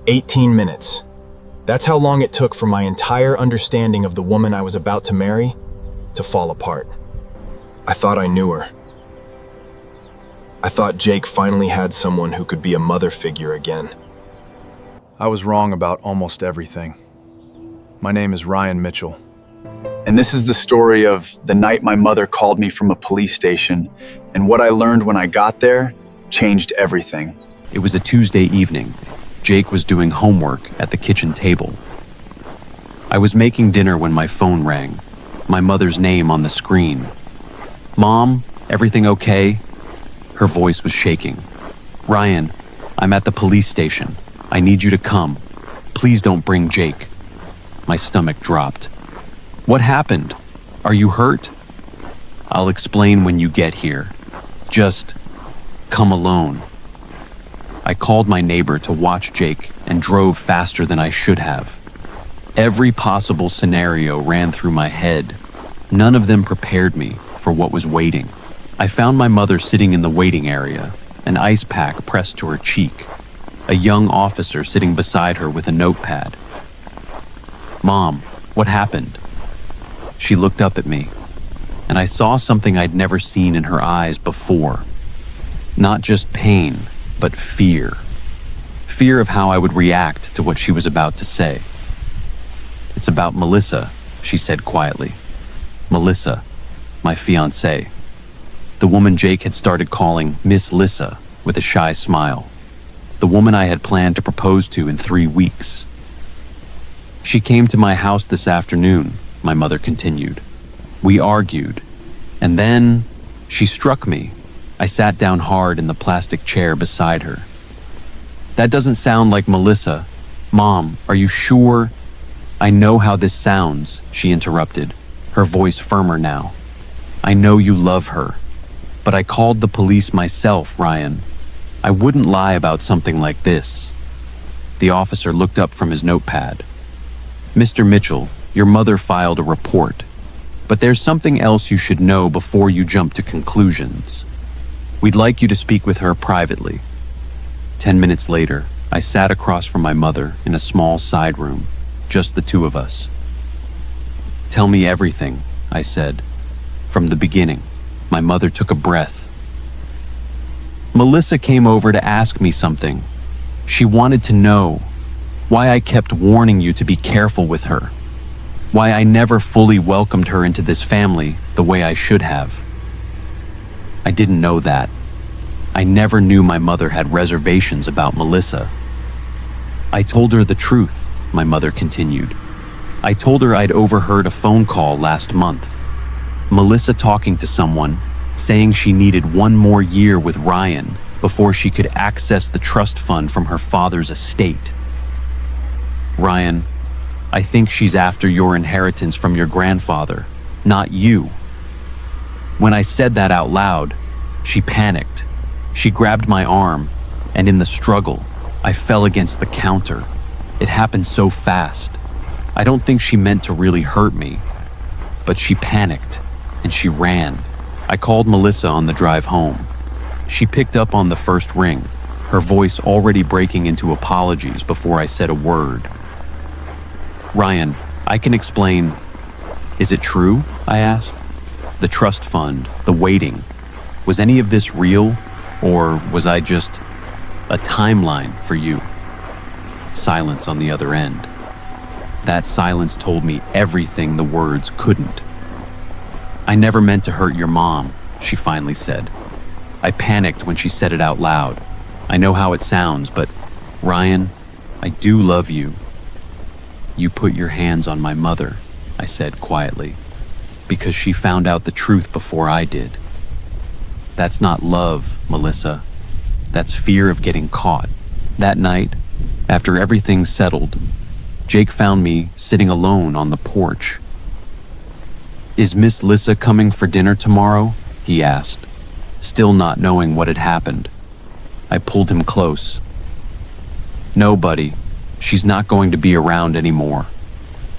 18 minutes. That's how long it took for my entire understanding of the woman I was about to marry to fall apart. I thought I knew her. I thought Jake finally had someone who could be a mother figure again. I was wrong about almost everything. My name is Ryan Mitchell. And this is the story of the night my mother called me from a police station, and what I learned when I got there changed everything. It was a Tuesday evening. Jake was doing homework at the kitchen table. I was making dinner when my phone rang, my mother's name on the screen. "Mom, everything okay?" Her voice was shaking. "Ryan, I'm at the police station. I need you to come. Please don't bring Jake." My stomach dropped. "What happened? Are you hurt?" "I'll explain when you get here. Just come alone." I called my neighbor to watch Jake and drove faster than I should have. Every possible scenario ran through my head. None of them prepared me for what was waiting. I found my mother sitting in the waiting area, an ice pack pressed to her cheek, a young officer sitting beside her with a notepad. "Mom, what happened?" She looked up at me, and I saw something I'd never seen in her eyes before. Not just pain, but fear. Fear of how I would react to what she was about to say. "It's about Melissa," she said quietly. "Melissa, my fiancée." The woman Jake had started calling Miss Lissa with a shy smile. The woman I had planned to propose to in 3 weeks. "She came to my house this afternoon," my mother continued. "We argued, and then she struck me." I sat down hard in the plastic chair beside her. "That doesn't sound like Melissa. Mom, are you sure?" "I know how this sounds," she interrupted, her voice firmer now. "I know you love her, but I called the police myself, Ryan. I wouldn't lie about something like this." The officer looked up from his notepad. "Mr. Mitchell, your mother filed a report, but there's something else you should know before you jump to conclusions. We'd like you to speak with her privately." 10 minutes later, I sat across from my mother in a small side room, just the two of us. "Tell me everything," I said. "From the beginning." My mother took a breath. "Melissa came over to ask me something. She wanted to know why I kept warning you to be careful with her, why I never fully welcomed her into this family the way I should have." I didn't know that. I never knew my mother had reservations about Melissa. "I told her the truth," my mother continued. "I told her I'd overheard a phone call last month. Melissa talking to someone, saying she needed 1 more year with Ryan before she could access the trust fund from her father's estate. Ryan, I think she's after your inheritance from your grandfather, not you." When I said that out loud, she panicked. She grabbed my arm, and in the struggle, I fell against the counter. It happened so fast. I don't think she meant to really hurt me, but she panicked, and she ran. I called Melissa on the drive home. She picked up on the first ring, her voice already breaking into apologies before I said a word. "Ryan, I can explain." "Is it true?" I asked. "The trust fund, the waiting. Was any of this real, or was I just a timeline for you?" Silence on the other end. That silence told me everything the words couldn't. "I never meant to hurt your mom," she finally said. I panicked when she said it out loud. "I know how it sounds, but Ryan, I do love you." "You put your hands on my mother," I said quietly, "because she found out the truth before I did. That's not love, Melissa. That's fear of getting caught." That night, after everything settled, Jake found me sitting alone on the porch. "Is Miss Lissa coming for dinner tomorrow?" he asked, still not knowing what had happened. I pulled him close. "No, buddy. She's not going to be around anymore."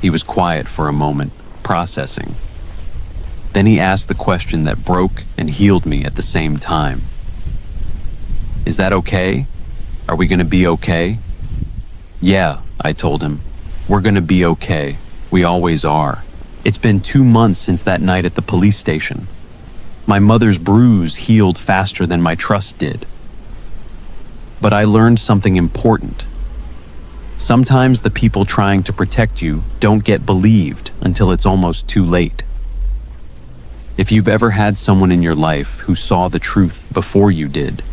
He was quiet for a moment, processing. Then he asked the question that broke and healed me at the same time. "Is that okay? Are we going to be okay?" Yeah, I told him. We're gonna be okay. We always are. It's been 2 months since that night at the police station. My mother's bruise healed faster than my trust did. But I learned something important. Sometimes the people trying to protect you don't get believed until it's almost too late. If you've ever had someone in your life who saw the truth before you did,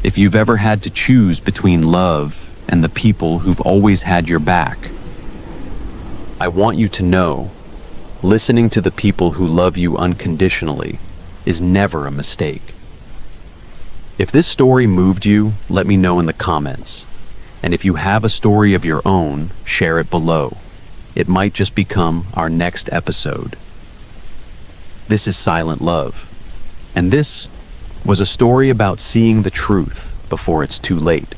if you've ever had to choose between love and the people who've always had your back, I want you to know, listening to the people who love you unconditionally is never a mistake. If this story moved you, let me know in the comments. And if you have a story of your own, share it below. It might just become our next episode. This is Silent Love, and this was a story about seeing the truth before it's too late.